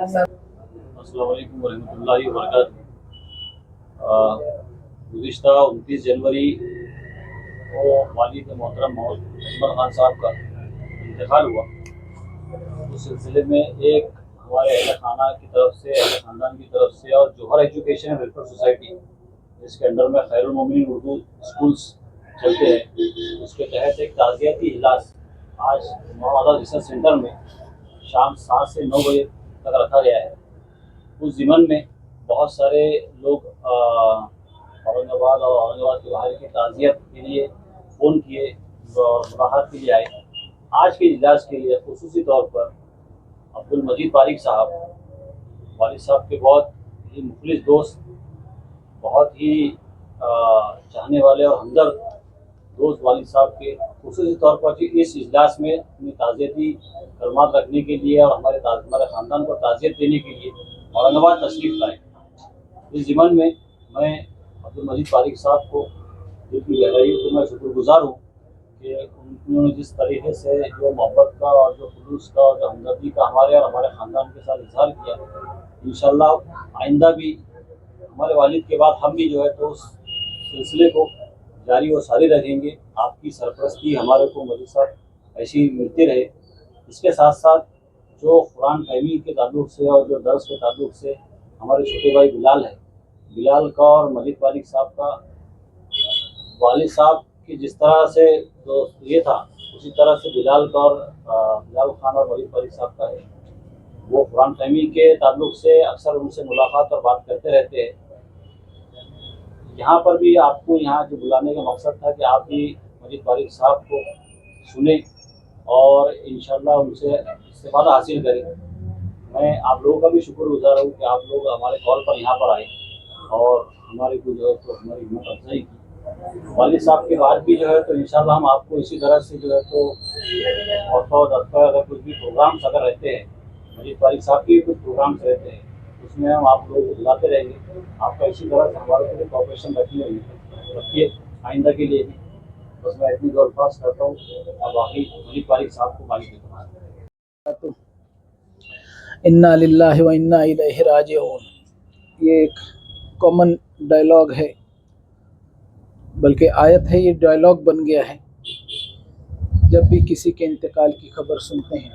अस्सलाम वालेकुम वरहमतुल्लाहि वबरकातुहू। गुज़िश्ता 29 जनवरी को वालिद मोहतरम अजमल खान साहब का इंतकाल हुआ। उस सिलसिले में एक हमारे अहले खाना की तरफ से, अहले ख़ानदान की तरफ से और जौहर एजुकेशन एंड वेलफेयर सोसाइटी, जिसके अंडर में खैरुल मोमिनीन उर्दू स्कूल्स चलते हैं, उसके तहत एक ताज़ियती इजलास आज मौलाना रिसर्च सेंटर में शाम 7 से 9 बजे तक रखा गया है। उस ज़िमन में बहुत सारे लोग औरंगाबाद और औरंगाबाद के बाहर की ताज़ियत के लिए फ़ोन किए और मुलाकात के लिए आए। आज के इजलास के लिए खुसूसी तौर पर अब्दुल मजीद पारिक साहब, वालिद साहब के बहुत ही मुखलिस दोस्त, बहुत ही चाहने वाले और हमदर्द दोस्त वालिद साहब के खुसूसी तौर पर इस इजलास में अपनी ताज़ियती कलमात रखने के लिए और हमारे ख़ानदान को ताज़ियत देने के लिए औरंगाबाद तशरीफ़ लाए। इस ज़िमन में मैं अब्दुल मजीद पारिक साहब को दिल की गहराई से मैं शुक्रगुज़ार हूँ कि उन्होंने जिस तरीके से जो मोहब्बत का और जो खुलूस का और जो हमदर्दी का हमारे और हमारे ख़ानदान के साथ इजहार किया, इंशाअल्लाह आइंदा भी हमारे वालिद के बाद हम भी जो है तो उस सिलसिले को जारी और सारी रखेंगे। आपकी सरपरस्ती हमारे को मजीद साहब ऐसी मिलती रहे। इसके साथ साथ जो कुरान फहमी के ताल्लुक़ से और जो दर्स के ताल्लुक़ से हमारे छोटे भाई बिलाल है, बिलाल का और मजीद पारिक साहब का वालिद साहब की जिस तरह से जो ये था, उसी तरह से बिलाल का और बिलाल खान और मजीद पारिक साहब का है। वो कुरान फहमी के ताल्लुक़ से अक्सर उनसे मुलाकात और बात करते रहते हैं। यहाँ पर भी आपको यहाँ जो बुलाने का मकसद था कि आप भी मजीद पारिक साहब को सुने और इंशाअल्लाह उनसे इस्तिफ़ादा हासिल करें। मैं आप लोगों का भी शुक्रगुज़ार हूँ कि आप लोग हमारे कॉल पर यहाँ पर आए और हमारे को जो है तो हमारी हिम्मत अफजाई की। वालिद साहब के बाद भी जो है तो इंशाअल्लाह हम आपको इसी तरह से जो है तो अगर कुछ भी प्रोग्राम्स अगर रहते हैं, मजीद पारिक साहब के भी कुछ प्रोग्राम्स रहते हैं, उसमें हम आप लोगों को बुलाते रहेंगे। आपका इसी तरह से हमारे को कॉपरेशन रखिए आइंदा के लिए भी। बस मैं इतनी दरख्वास्त करता हूँ और बाकी मजीद पारिक साहब को मालिक देता हूँ। इन्ना लिल्लाहि व इन्ना इलैहि राजिऊन, ये एक कॉमन डायलॉग है, बल्कि आयत है, ये डायलॉग बन गया है। जब भी किसी के इंतकाल की खबर सुनते हैं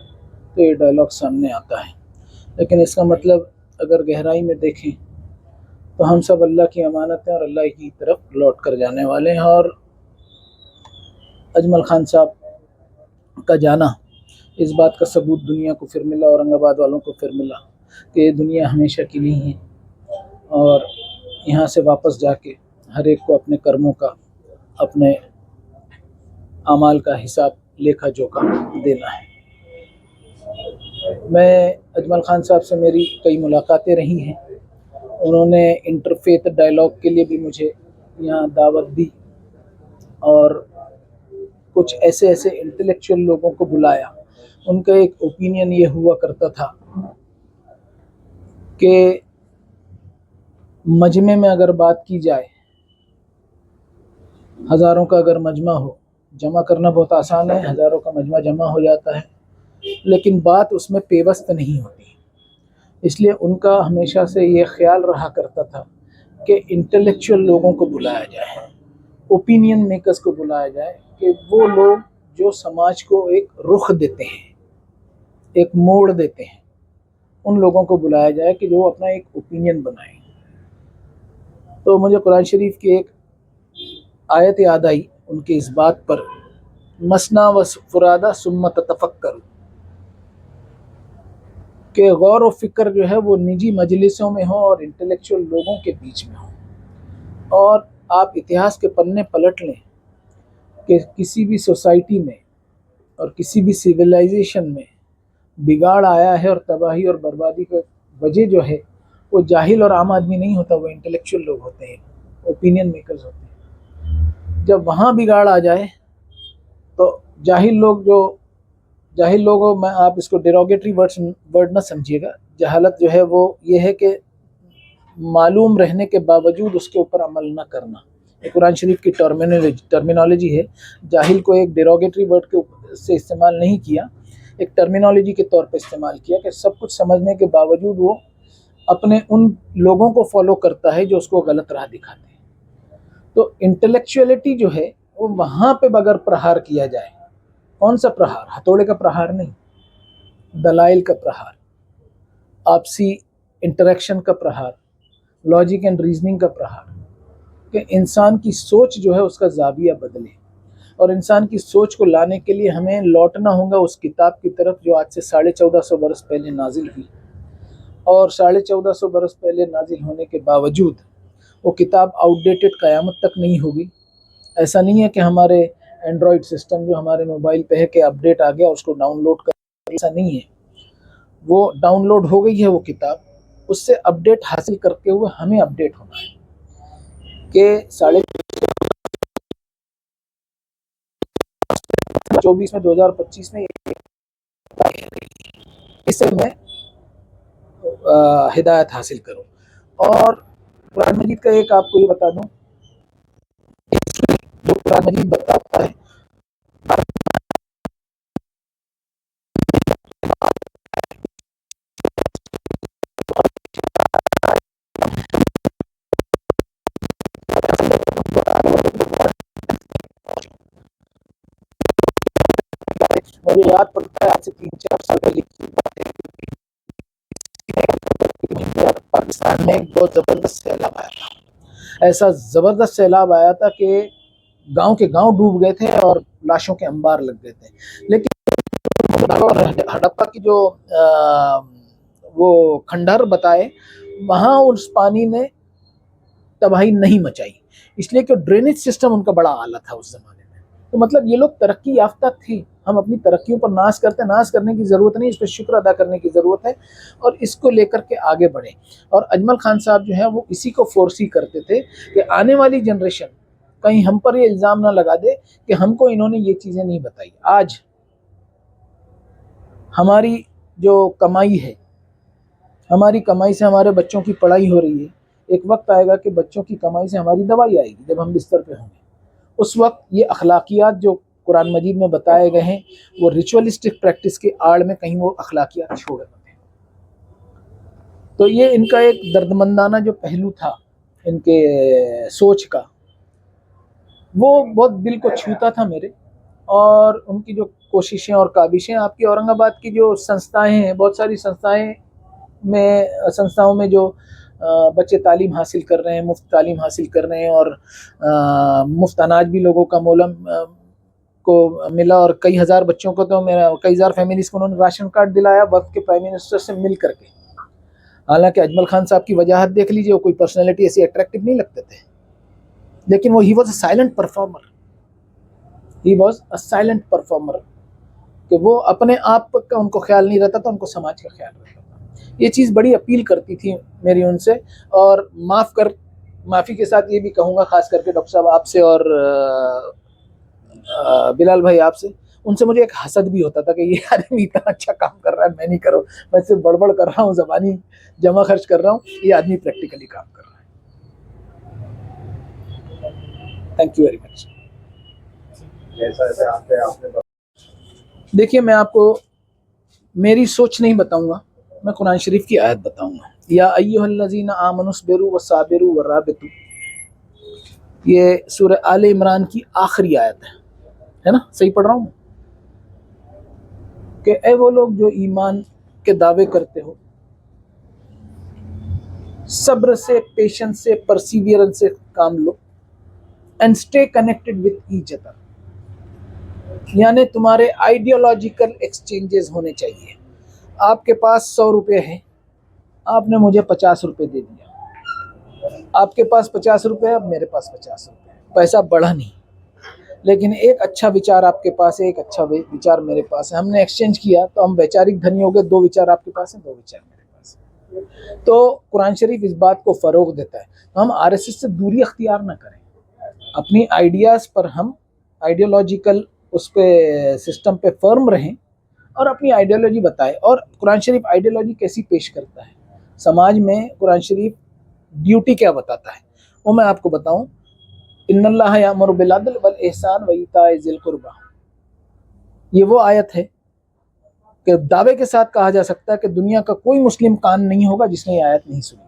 तो ये डायलॉग सामने आता है। लेकिन इसका मतलब अगर गहराई में देखें तो हम सब अल्लाह की अमानत हैं और अल्लाह की तरफ लौट कर जाने वाले हैं। और अजमल खान साहब का जाना, इस बात का सबूत दुनिया को फिर मिला, औरंगाबाद वालों को फिर मिला कि ये दुनिया हमेशा की नहीं है और यहाँ से वापस जाके हर एक को अपने कर्मों का, अपने अमाल का हिसाब लेखा जोखा देना है। मैं अजमल खान साहब से मेरी कई मुलाकातें रही हैं। उन्होंने इंटरफेथ डायलॉग के लिए भी मुझे यहाँ दावत दी और कुछ ऐसे ऐसे इंटेलेक्चुअल लोगों को बुलाया। उनका एक ओपिनियन ये हुआ करता था कि मजमे में अगर बात की जाए, हज़ारों का अगर मजमा हो, जमा करना बहुत आसान है, हज़ारों का मजमा जमा हो जाता है, लेकिन बात उसमें पेवस्त नहीं होती। इसलिए उनका हमेशा से ये ख्याल रहा करता था कि इंटेलेक्चुअल लोगों को बुलाया जाए, ओपिनियन मेकर्स को बुलाया जाए, कि वो लोग जो समाज को एक रुख देते हैं, एक मोड़ देते हैं, उन लोगों को बुलाया जाए कि जो अपना एक ओपिनियन बनाएं। तो मुझे कुरान शरीफ की एक आयत याद आई उनकी इस बात पर, मसना व फुरादा सुम्मा ततफक्कर, कि गौर व फिक्र जो है वो निजी मजलिसों में हो और इंटेलेक्चुअल लोगों के बीच में हो। और आप इतिहास के पन्ने पलट लें कि किसी भी सोसाइटी में और किसी भी सिविलाइजेशन में बिगाड़ आया है और तबाही और बर्बादी का वजह जो है वो जाहिल और आम आदमी नहीं होता, वो इंटेलेक्चुअल लोग होते हैं, ओपिनियन मेकर्स होते हैं। जब वहाँ बिगाड़ आ जाए तो जाहिल लोगों में, आप इसको डेरोगेटरी वर्ड ना समझिएगा, जहालत जो है वो ये है कि मालूम रहने के बावजूद उसके ऊपर अमल न करना। कुरान शरीफ की टर्मिनोलॉजी है। जाहिल को एक डेरोगेटरी वर्ड के से इस्तेमाल नहीं किया, ایک ٹرمینالوجی کے طور پہ استعمال کیا کہ سب کچھ سمجھنے کے باوجود وہ اپنے ان لوگوں کو فالو کرتا ہے جو اس کو غلط راہ دکھاتے ہیں. تو انٹلیکچولیٹی جو ہے وہ وہاں پہ بغیر پرہار کیا جائے. کون سا پرہار؟ ہتھوڑے کا پرہار نہیں، دلائل کا پرہار، آپسی انٹریکشن کا پرہار، لاجک اینڈ ریزننگ کا پرہار، کہ انسان کی سوچ جو ہے اس کا زاویہ بدلے. اور انسان کی سوچ کو لانے کے لیے ہمیں لوٹنا ہوگا اس کتاب کی طرف جو آج سے 1450 برس پہلے نازل ہوئی. اور 1450 برس پہلے نازل ہونے کے باوجود وہ کتاب آؤٹ ڈیٹڈ قیامت تک نہیں ہوگی. ایسا نہیں ہے کہ ہمارے اینڈرائڈ سسٹم جو ہمارے موبائل پہ ہے کہ اپ ڈیٹ آ گیا اس کو ڈاؤن لوڈ کر، ایسا نہیں ہے. وہ ڈاؤن لوڈ ہو گئی ہے وہ کتاب، اس سے اپ ڈیٹ حاصل کرتے ہوئے ہمیں اپ ڈیٹ ہونا ہے کہ 2024 میں 2025 میں اس سے میں ہدایت حاصل کروں. اور قرآن مجید کا ایک آپ کو یہ بتا دوں، جو قرآن مجید بتاتا ہے مجھے یاد پڑتا ہے آج سے 3-4 سال پہلے کی بات ہے، پاکستان میں ایک بہت زبردست سیلاب آیا تھا. ایسا زبردست سیلاب آیا تھا کہ گاؤں کے گاؤں ڈوب گئے تھے اور لاشوں کے انبار لگ گئے تھے. لیکن ہڑپا کی جو وہ کھنڈر بتائے وہاں اس پانی نے تباہی نہیں مچائی، اس لیے کہ ڈرینیج سسٹم ان کا بڑا اعلیٰ تھا اس زمانے میں. تو مطلب یہ لوگ ترقی یافتہ تھے. ہم اپنی ترقیوں پر ناز کرتے، ناز کرنے کی ضرورت نہیں، اس پہ شکر ادا کرنے کی ضرورت ہے اور اس کو لے کر کے آگے بڑھیں. اور اجمل خان صاحب جو ہیں وہ اسی کو فورسی کرتے تھے کہ آنے والی جنریشن کہیں ہم پر یہ الزام نہ لگا دے کہ ہم کو انہوں نے یہ چیزیں نہیں بتائی. آج ہماری جو کمائی ہے، ہماری کمائی سے ہمارے بچوں کی پڑھائی ہو رہی ہے. ایک وقت آئے گا کہ بچوں کی کمائی سے ہماری دوائی آئے گی جب ہم بستر پہ ہوں گے. اس وقت یہ اخلاقیات جو قرآن مجید میں بتائے گئے ہیں وہ ریچولیسٹک پریکٹس کے آڑ میں کہیں وہ اخلاقیات چھوڑے ہوتے ہیں. تو یہ ان کا ایک دردمندانہ جو پہلو تھا ان کے سوچ کا، وہ بہت دل کو چھوتا تھا میرے. اور ان کی جو کوششیں اور کاوشیں، آپ کی اورنگ آباد کی جو سنستھائیں ہیں، بہت ساری سنستھاؤں میں جو بچے تعلیم حاصل کر رہے ہیں، مفت تعلیم حاصل کر رہے ہیں، اور مفت اناج بھی لوگوں کا مولم کو ملا. اور کئی ہزار بچوں کو تو کئی ہزار فیملیز کو انہوں نے راشن کارڈ دلایا وقت کے پرائم منسٹر سے مل کر کے. حالانکہ اجمل خان صاحب کی وجاہت دیکھ لیجئے، وہ کوئی پرسنالٹی ایسی اٹریکٹیو نہیں لگتے تھے، لیکن وہ he was a silent performer. He was a silent performer کہ وہ اپنے آپ کا ان کو خیال نہیں رہتا تھا، ان کو سماج کا خیال رہتا تھا. یہ چیز بڑی اپیل کرتی تھی میری ان سے. اور معافی کے ساتھ یہ بھی کہوں گا، خاص کر کے ڈاکٹر صاحب آپ سے اور بلال بھائی آپ سے، ان سے مجھے ایک حسد بھی ہوتا تھا کہ یہ آدمی اتنا اچھا کام کر رہا ہے، میں نہیں کروں، میں صرف بڑبڑ کر رہا ہوں، زبانی جمع خرچ کر رہا ہوں، یہ آدمی پریکٹیکلی کام کر رہا ہے. Thank you very much. دیکھیے میں آپ کو میری سوچ نہیں بتاؤں گا، میں قرآن شریف کی آیت بتاؤں گا. یا ایھا الذین آمنوا اصبروا وصابروا ورابطوا، یہ سورہ آل عمران کی آخری آیت ہے نا؟ صحیح پڑھ رہا ہوں کہ اے وہ لوگ جو ایمان کے دعوے کرتے ہو، صبر سے، پیشنس سے، پرسیویئرنس سے کام لو، and stay connected with each other. یعنی تمہارے آئیڈیالوجیکل ایکسچینجز ہونے چاہیے. آپ کے پاس 100 روپے ہیں، آپ نے مجھے 50 روپے دے دیا. آپ کے پاس 50 روپے، اب میرے پاس 50 روپے، پیسہ بڑھا نہیں، لیکن ایک اچھا وچار آپ کے پاس ہے، ایک اچھا وچار میرے پاس ہے. ہم نے ایکسچینج کیا تو ہم ویچارک دھنی ہو گئے. 2 وچار آپ کے پاس ہیں، 2 وچار میرے پاس ہیں. تو قرآن شریف اس بات کو فروغ دیتا ہے. تو ہم RSS سے دوری اختیار نہ کریں، اپنی آئیڈیاز پر ہم آئیڈیالوجیکل اس پہ سسٹم پہ فرم رہیں اور اپنی آئیڈیالوجی بتائیں. اور قرآن شریف آئیڈیالوجی کیسی پیش کرتا ہے، سماج میں قرآن شریف ڈیوٹی کیا بتاتا ہے، وہ میں آپ کو بتاؤں. ان اللہ یامر بالعدل والاحسان وایتاء ذی القربی، یہ وہ آیت ہے کہ دعوے کے ساتھ کہا جا سکتا ہے کہ دنیا کا کوئی مسلم کان نہیں ہوگا جس نے یہ آیت نہیں سنی.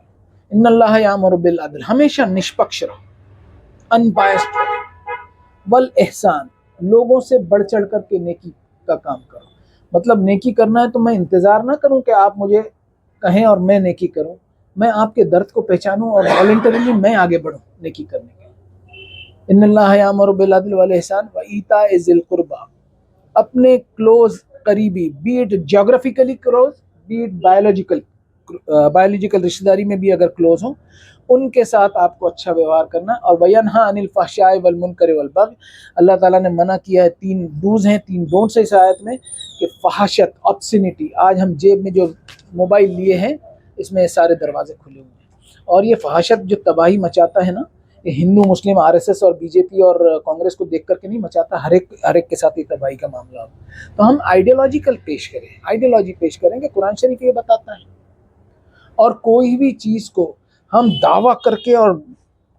ان اللہ یامر بالعدل، ہمیشہ نشپکش رہو، ان بائسڈ رہو، والاحسان، لوگوں سے بڑھ چڑھ کر کے نیکی کا کام کرو. مطلب نیکی کرنا ہے تو میں انتظار نہ کروں کہ آپ مجھے کہیں اور میں نیکی کروں، میں آپ کے درد کو پہچانوں اور والنٹریلی میں آگے بڑھوں نیکی کرنے کے. ان اللہ یامر بالعدل والاحسان وایتاء ذی القربی، اپنے کلوز قریبی، be it geographically close, be it biological رشتہ داری میں بھی اگر کلوز ہوں، ان کے ساتھ آپ کو اچھا ویوہار کرنا. اور وینہا عن الفحشاء والمنکر والبغی، اللہ تعالیٰ نے منع کیا ہے، 3 ڈوز ہیں 3 ڈونٹس اس آیت میں، کہ فحاشت، obscenity. آج ہم جیب میں جو موبائل لیے ہیں اس میں سارے دروازے کھلے ہوئے ہیں، اور یہ فحاشت جو تباہی مچاتا ہے نا، یہ ہندو مسلم RSS اور BJP اور کانگریس کو دیکھ کر کے نہیں مچاتا، ہر ایک کے ساتھ یہ تباہی کا معاملہ ہو. تو ہم آئیڈیالوجیکل آئیڈیالوجی پیش کریں کہ قرآن شریف یہ بتاتا ہے. اور کوئی بھی چیز کو ہم دعویٰ کر کے اور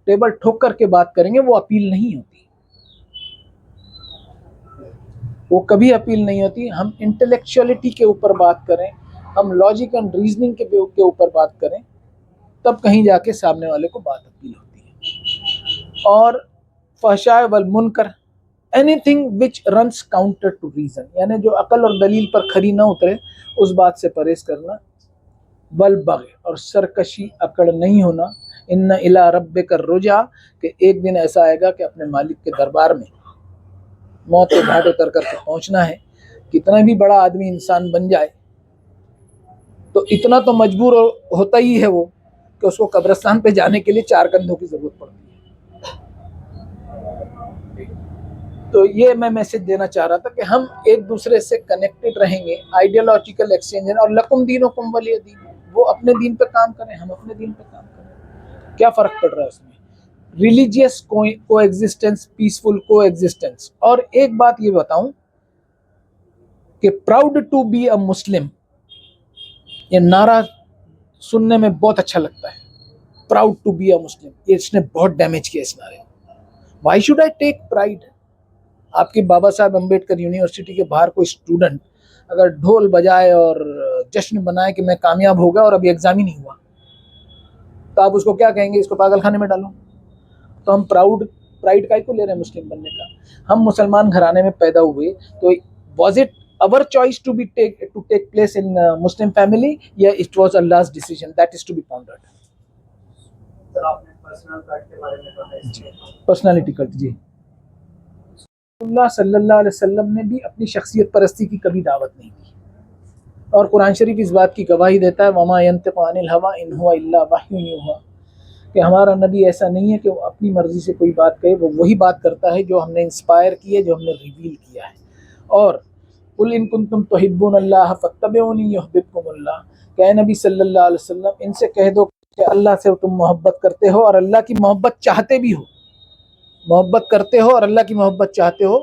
ٹیبل ٹھوک کر کے بات کریں گے، وہ اپیل نہیں ہوتی، وہ کبھی اپیل نہیں ہوتی. ہم انٹلیکچولیٹی کے اوپر بات کریں، ہم لاجک اینڈ ریزننگ کے اوپر بات کریں، تب کہیں جا کے سامنے والے کو بات اپیل ہوتی ہے. اور فحشاء والمنکر، anything which runs counter to reason, یعنی جو عقل اور دلیل پر کھری نہ اترے اس بات سے پرہیز کرنا. والبغی، اور سرکشی، اکڑ نہیں ہونا. ان الی ربک الرجع، کہ ایک دن ایسا آئے گا کہ اپنے مالک کے دربار میں موت کے گھاٹ اتر کر کے پہنچنا ہے. کتنا بھی بڑا آدمی انسان بن جائے تو اتنا تو مجبور ہوتا ہی ہے وہ کہ اس کو قبرستان پہ جانے کے لیے 4 کندھوں کی ضرورت پڑتی ہے. تو یہ میں میسج دینا چاہ رہا تھا کہ ہم ایک دوسرے سے کنیکٹڈ رہیں گے، آئیڈیالوجیکل ایکسچینج ہے. اور لکم دینکم ولی دین، وہ اپنے دین پہ کام کریں، ہم اپنے دین پہ کام کریں. کیا فرق پڑ رہا ہے اس میں؟ ریلیجیس کو ایگزسٹنس، پیسفل کو ایگزسٹنس. اور ایک بات یہ بتاؤں کہ پراؤڈ ٹو بی اے مسلم، یہ نعرہ سننے میں بہت اچھا لگتا ہے، پراؤڈ ٹو بی اے مسلم. یہ اس نے بہت ڈیمیج کیا اس نعرے. Why should I take pride? آپ کے بابا صاحب امبیڈکر یونیورسٹی کے باہر کوئی اسٹوڈنٹ اگر ڈھول بجائے اور جشن بنائے کہ میں کامیاب ہو گیا اور ابھی ایگزام ہی نہیں ہوا، تو آپ اس کو کیا کہیں گے؟ اس کو پاگل خانے میں ڈالو. تو ہم پرائڈ کا ہی کو لے رہے ہیں مسلم بننے کا؟ ہم مسلمان گھرانے میں پیدا ہوئے، تو was it our choice to take place in Muslim family? Yeah, it was Allah's decision. That is to be pondered. سر آپ نے پرسنل کٹ کے بارے میں کہا اس میں پرسنالٹی کٹ. جی، اللہ صلی اللہ علیہ وسلم نے بھی اپنی شخصیت پرستی کی کبھی دعوت نہیں دی، اور قرآن شریف اس بات کی گواہی دیتا ہے وما ينطق عن الهوى ان هو الا وحی یوحی، کہ ہمارا نبی ایسا نہیں ہے کہ وہ اپنی مرضی سے کوئی بات کہے، وہ وہی بات کرتا ہے جو ہم نے انسپائر کی ہے، جو ہم نے ریویل کیا ہے. اور قل ان کنتم تحبون اللہ فاتبعونی یحببکم اللہ، کہ اے نبی صلی اللہ علیہ وسلم ان سے کہہ دو کہ اللہ سے تم محبت کرتے ہو اور اللہ کی محبت چاہتے بھی ہو، محبت کرتے ہو اور اللہ کی محبت چاہتے ہو،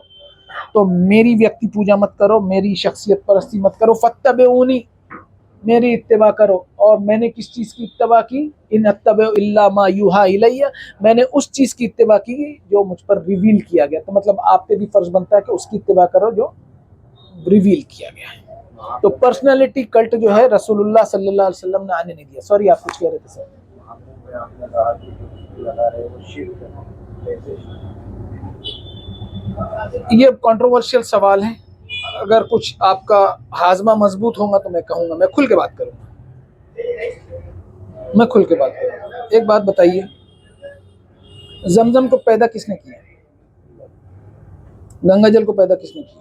تو میری ویکتی پوجا مت کرو، میری شخصیت پرستی مت کرو، فاتبعونی، میری اتباع کرو. اور میں نے کس چیز کی اتباع کی؟ ان اتبع الا ما یوحی الی، میں نے اس چیز کی اتباع کی جو مجھ پر ریویل کیا گیا. تو مطلب آپ پہ بھی فرض بنتا ہے کہ اس کی اتباع کرو جو ریویل کیا گیا ہے. تو پرسنالٹی کلٹ جو ہے رسول اللہ صلی اللہ علیہ وسلم نے آنے نہیں دیا. سوری، آپ کچھ کہہ رہے تھے سر. آپ نے کہا کہ جو لگا رہے وہ شرک ہے. یہ کنٹروورشل سوال ہے، اگر کچھ آپ کا ہاضمہ مضبوط ہوگا تو میں کہوں گا، میں کھل کے بات کروں گا. ایک بات بتائیے، زمزم کو پیدا کس نے کیا؟ گنگا جل کو پیدا کس نے کیا؟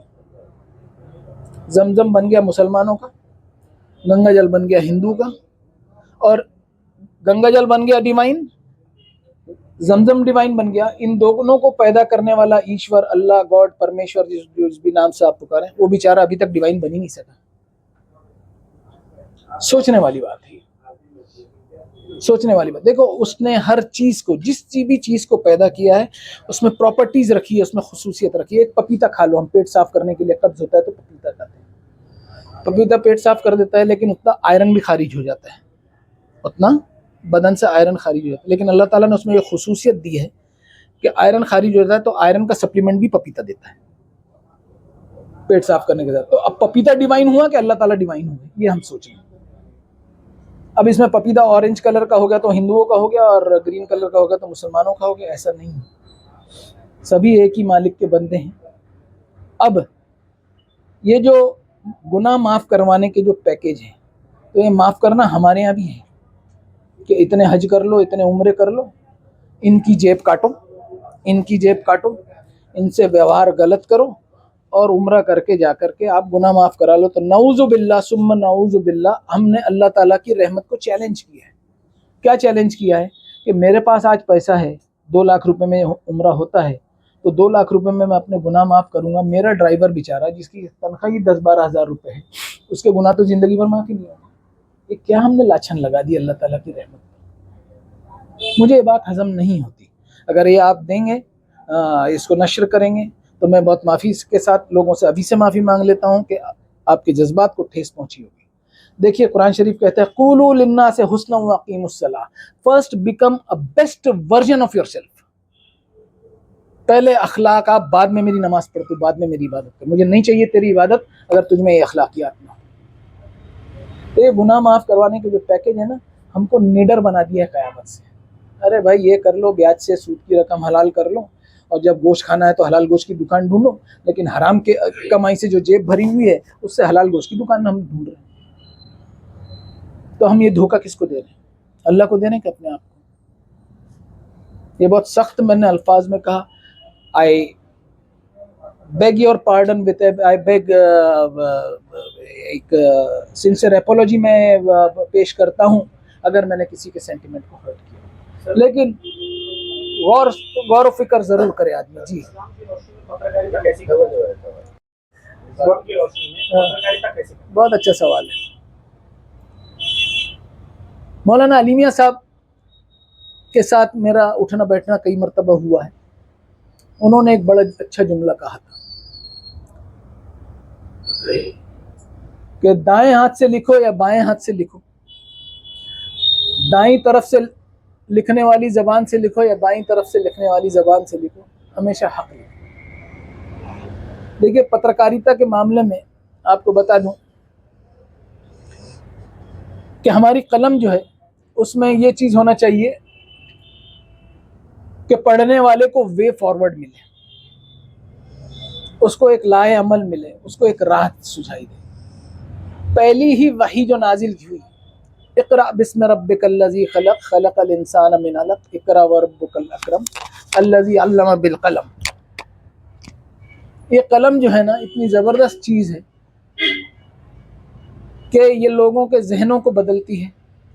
زمزم بن گیا مسلمانوں کا، گنگا جل بن گیا ہندو کا، اور گنگا جل بن گیا ڈیوائن، زمزم ڈیوائن بن گیا. ان دونوں کو پیدا کرنے والا ایشور، اللہ، گاڈ، پرمیشور، جس بھی نام سے آپ پکاریں، وہ بیچارہ ابھی تک ڈیوائن بن ہی نہیں سکا. سوچنے والی بات ہے، سوچنے والی بات. دیکھو، اس نے ہر چیز کو، جس بھی چیز کو پیدا کیا ہے اس میں پراپرٹیز رکھی ہے، اس میں خصوصیت رکھی ہے. ایک پپیتا کھا لو، ہم پیٹ صاف کرنے کے لیے قبض ہوتا ہے تو پپیتا کھاتے ہیں. پپیتا پیٹ صاف کر دیتا ہے، لیکن اتنا آئرن بھی خارج ہو جاتا ہے، اتنا بدن سے آئرن خارج ہو جاتا ہے. لیکن اللہ تعالیٰ نے اس میں یہ خصوصیت دی ہے کہ آئرن خارج ہو جاتا ہے تو آئرن کا سپلیمنٹ بھی پپیتا دیتا ہے. पेट साफ करने के साथ। तो अब पपीता डिवाइन हुआ कि अल्लाह ताला डिवाइन हुए, ये हम सोचें। अब इसमें पपीता ऑरेंज कलर का हो गया तो हिंदुओं का हो गया, और ग्रीन कलर का हो गया तो मुसलमानों का हो गया, ऐसा नहीं है। सभी एक ही मालिक के बंदे हैं। अब ये जो गुनाह माफ़ करवाने के जो पैकेज हैं, तो ये माफ़ करना हमारे यहाँ भी है कि इतने हज कर लो, इतने उम्रे कर लो, इनकी जेब काटो, इनकी जेब काटो, इनसे व्यवहार गलत करो, और उम्रा करके जा करके आप गुनाह माफ़ करा लो। तो नऊज़ु बिल्लाह सुम्मा नऊज़ु बिल्लाह, हमने अल्लाह ताला की रहमत को चैलेंज किया है। क्या चैलेंज किया है कि मेरे पास आज पैसा है, 2 लाख रुपए में उम्रा होता है, तो 2 लाख रुपए में मैं अपने गुनाह माफ़ करूँगा। मेरा ड्राइवर बेचारा जिसकी तनख्वाह ही 10-12 हज़ार रुपये है, उसके गुनाह तो ज़िंदगी भर माफ़ी नहीं होगा। ये क्या हमने लाछन लगा दी अल्लाह ताला की रहमत पर? मुझे ये बात हज़म नहीं होती। अगर ये आप देंगे, इसको नश्र करेंगे, तो मैं बहुत माफ़ी के साथ लोगों से अभी से माफ़ी मांग लेता हूँ कि आपके जज्बात को ठेस पहुँची होगी। देखिए कुरान शरीफ कहता है क़ूलू लिन्नासि हुस्नन व अक़ीमुस्सलाह, first become a best version of yourself. पहले अखलाक आप, बाद में मेरी नमाज पढ़ तू, बाद में मेरी इबादत कर। मुझे नहीं चाहिए तेरी इबादत अगर तुझ में ये अखलाकियात ना हो। तो ये गुनाह माफ़ करवाने के जो पैकेज है ना, हमको निडर बना दिया है क़यामत से। अरे भाई ये कर लो, ब्याज से सूद की रकम हलाल कर लो, और जब गोश्त खाना है तो हलाल गोश्त की दुकान ढूंढो, लेकिन हराम के कमाई से जो जेब भरी हुई है उससे हलाल गोश्त की दुकान हम ढूंढ रहे हैं। तो हम ये धोखा किसको दे रहे हैं? अल्लाह को दे रहे हैं कि अपने आप को? ये बहुत सख्त मैंने अल्फाज में कहा, I beg your pardon with, I beg एक सिंसियर एपोलॉजी मैं पेश करता हूँ अगर मैंने किसी के सेंटिमेंट को हर्ट किया, लेकिन गौर फिक्र जरूर करे आदमी। जी पत्रकारिता कैसी खबर जो है इस्लाम की रोशनी में पत्रकारिता कैसी खबर? बहुत अच्छा सवाल है। मौलाना अली मियां साहब के साथ मेरा उठना बैठना कई मरतबा हुआ है। उन्होंने एक बड़ा अच्छा जुमला कहा था कि दाएं हाथ से लिखो या बाएं हाथ से लिखो, दाईं तरफ से लिखने वाली ज़बान से लिखो या बाईं तरफ से लिखने वाली ज़बान से लिखो, हमेशा हक लिखो। देखिए पत्रकारिता के मामले में आपको बता दूं कि हमारी कलम जो है उसमें ये चीज़ होना चाहिए कि पढ़ने वाले को वे फॉरवर्ड मिले, उसको एक लाए अमल मिले, उसको एक राह सुझाई दे। पहली ही वही जो नाजिल हुई, इक़रा बिस्मि रब्बिकल्लज़ी खलक़ खलक़ल इंसान मिन अलक़ इक़रा व रब्बुकल अकरम अल्लज़ी अल्लम बिल कलम। ये कलम जो है ना इतनी ज़बरदस्त चीज़ है कि ये लोगों के जहनों को बदलती है,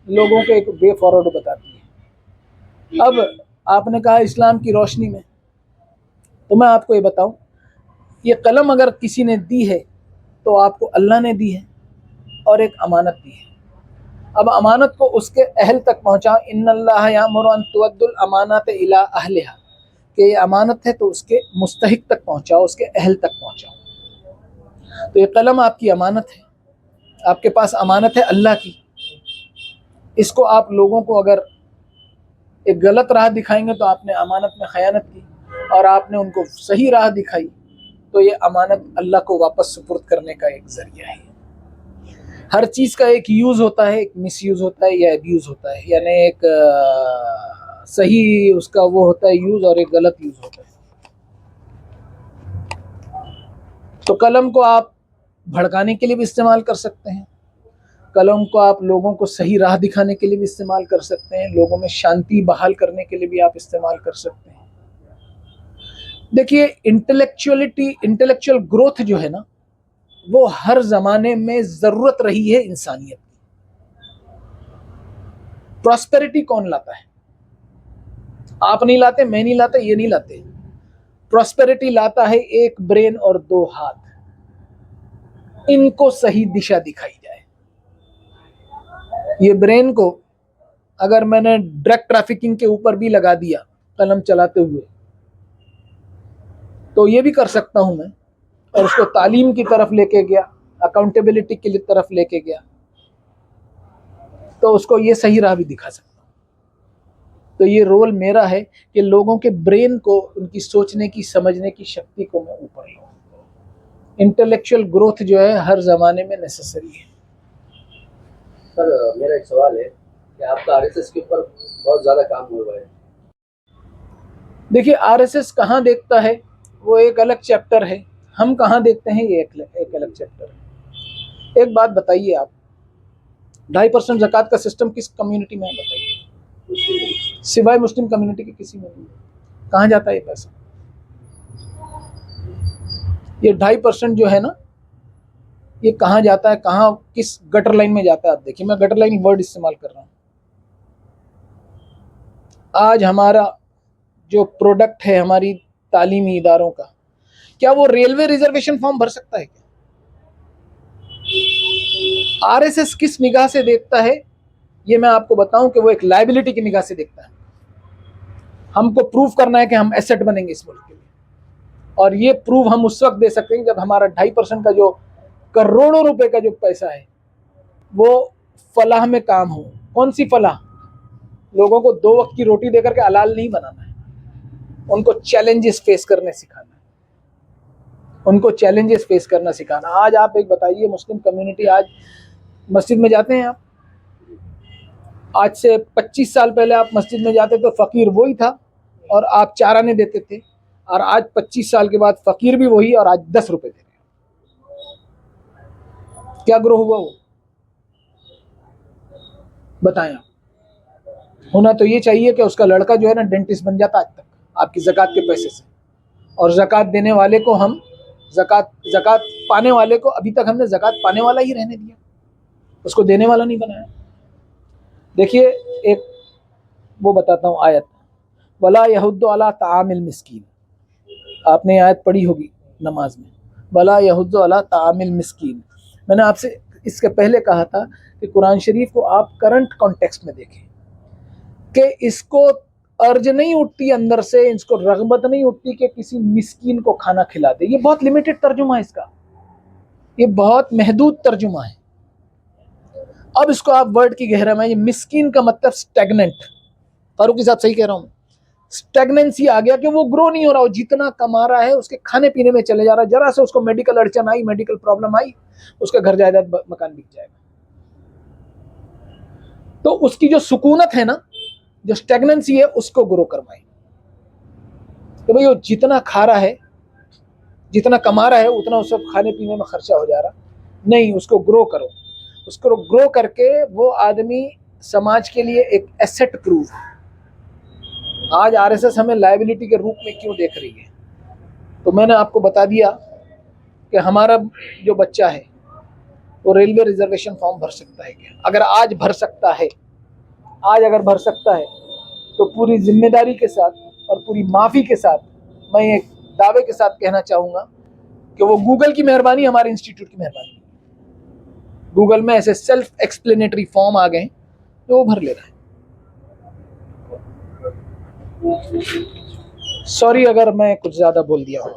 लोगों के एक वे फॉरवर्ड बताती है। अब आपने कहा इस्लाम की रोशनी में, तो मैं आपको ये बताऊं, ये कलम अगर किसी ने दी है तो आपको अल्लाह ने दी है और एक अमानत दी है। अब अमानत को उसके अहल तक पहुँचाओ। इन्नल्लाह यामुरु अन तुअद्दुल अमानात इला अहलिहा, कि ये अमानत है तो उसके मुस्तहिक तक पहुँचाओ, उसके अहल तक पहुँचाओ। तो ये कलम आपकी अमानत है, आपके पास अमानत है अल्लाह की। इसको आप लोगों को अगर एक गलत राह दिखाएंगे तो आपने अमानत में खयानत की, और आपने उनको सही राह दिखाई तो ये अमानत अल्लाह को वापस सुपुर्द करने का एक ज़रिया है। हर चीज़ का एक यूज़ होता है, एक मिसयूज़ होता है या एब्यूज़ होता है, यानी एक सही उसका वो होता है यूज़ और एक गलत यूज़ होता है। तो कलम को आप भड़काने के लिए भी इस्तेमाल कर सकते हैं, कलम को आप लोगों को सही राह दिखाने के लिए भी इस्तेमाल कर सकते हैं, लोगों में शांति बहाल करने के लिए भी आप इस्तेमाल कर सकते हैं। देखिए इंटेलेक्चुअल ग्रोथ जो है ना, वो हर ज़माने में ज़रूरत रही है इंसानियत की। प्रॉस्पेरिटी कौन लाता है? आप नहीं लाते, मैं नहीं लाता, ये नहीं लाते। प्रॉस्पेरिटी लाता है एक ब्रेन और 2 हाथ, इनको सही दिशा दिखाई जाए। ये ब्रेन को अगर मैंने ड्रग ट्रैफिकिंग के ऊपर भी लगा दिया कलम चलाते हुए, तो ये भी कर सकता हूं मैं, और उसको तालीम की तरफ लेके गया, अकाउंटेबिलिटी की तरफ लेके गया, तो उसको ये सही राह भी दिखा सकता हूँ। तो ये रोल मेरा है कि लोगों के ब्रेन को, उनकी सोचने की समझने की शक्ति को मैं ऊपर लाऊं। इंटेलेक्चुअल ग्रोथ जो है हर ज़माने में नेसेसरी है। सर मेरा एक सवाल है कि आपका आरएसएस के ऊपर बहुत ज़्यादा काम हुआ है। देखिए आरएसएस कहाँ देखता है वो एक अलग चैप्टर है, हम कहाँ देखते हैं ये एक अलग चैप्टर है। एक बात बताइए आप, 2.5% ज़कात का सिस्टम किस कम्युनिटी में है बताइए? सिवाय मुस्लिम कम्युनिटी के किसी में नहीं। कहाँ जाता है ये पैसा? ये 2.5% जो है ना, ये कहाँ जाता है, कहाँ किस गटर लाइन में जाता है? आप देखिए, मैं गटर लाइन वर्ड इस्तेमाल कर रहा हूँ। आज हमारा जो प्रोडक्ट है हमारी तालीमी इदारों का, क्या वो रेलवे रिजर्वेशन फॉर्म भर सकता है क्या? आरएसएस किस निगाह से देखता है ये मैं आपको बताऊं कि वो एक लायबिलिटी की निगाह से देखता है। हमको प्रूव करना है कि हम एसेट बनेंगे इस मुल्क के लिए, और ये प्रूव हम उस वक्त दे सकते हैं जब हमारा 2.5% का जो करोड़ों रुपए का जो पैसा है वो फलाह में काम हो। कौन सी फलाह? लोगों को 2 वक्त की रोटी देकर के हलाल नहीं बनाना है, उनको चैलेंजेस फेस करने सिखाना है, उनको चैलेंजेस फेस करना सिखाना। आज आप एक बताइए, मुस्लिम कम्युनिटी आज मस्जिद में जाते हैं आप? आज से 25 साल पहले आप मस्जिद में जाते तो फ़कीर वही था और आप 4 आने देते थे, और आज 25 साल के बाद फ़कीर भी वही और आज 10 रुपए दे रहे हैं। क्या ग्रो हुआ वो? बताएं आप। होना तो ये चाहिए कि उसका लड़का जो है ना डेंटिस्ट बन जाता आज तक आपकी ज़कात के पैसे से, और ज़कात देने वाले को हम ज़कात पाने वाले को अभी तक हमने ज़कात पाने वाला ही रहने दिया, उसको देने वाला नहीं बनाया। देखिए एक वो बताता हूँ आयत, वला यहुद्दु अला तामिल मिस्कीन, आपने आयत पढ़ी होगी नमाज में, वला यहुद्दु अला तामिल मिस्कीन। मैंने आपसे इसके पहले कहा था कि कुरान शरीफ को आप करंट कॉन्टेक्स्ट में देखें कि इसको अर्ज नहीं उठती अंदर से, इसको रगबत नहीं उठती कि किसी मिस्कीन को खाना खिला दे। ये बहुत लिमिटेड तर्जुमा है इसका, ये बहुत महदूद तर्जुमा है। अब इसको आप वर्ड की गहराई में, ये मिस्कीन का मतलब स्टैग्नेंट, फारूकी साहब सही कह रहा हूँ, स्टैग्नेंसी आ गया कि वो ग्रो नहीं हो रहा, वो जितना कमा रहा है उसके खाने पीने में चले जा रहा है, जरा से उसको मेडिकल अड़चन आई, मेडिकल प्रॉब्लम आई, उसका घर जायदाद मकान बिक जाएगा। तो उसकी जो सुकूनत है ना, जो स्टैग्नेंसी है, उसको ग्रो करवाएं। तो भाई वो जितना खा रहा है, जितना कमा रहा है, उतना उसको खाने पीने में खर्चा हो जा रहा नहीं, उसको ग्रो करो। उसको ग्रो करके वो आदमी समाज के लिए एक एसेट प्रूव है। आज आरएसएस हमें लायबिलिटी के रूप में क्यों देख रही है? तो मैंने आपको बता दिया कि हमारा जो बच्चा है वो रेलवे रिजर्वेशन फॉर्म भर सकता है क्या? अगर आज भर सकता है, आज अगर भर सकता है तो पूरी जिम्मेदारी के साथ और पूरी माफ़ी के साथ मैं एक दावे के साथ कहना चाहूँगा कि वो गूगल की मेहरबानी, हमारे इंस्टीट्यूट की मेहरबानी। गूगल में ऐसे सेल्फ एक्सप्लेनेटरी फॉर्म आ गए जो वो भर ले रहा है। सॉरी अगर मैं कुछ ज़्यादा बोल दिया हूँ।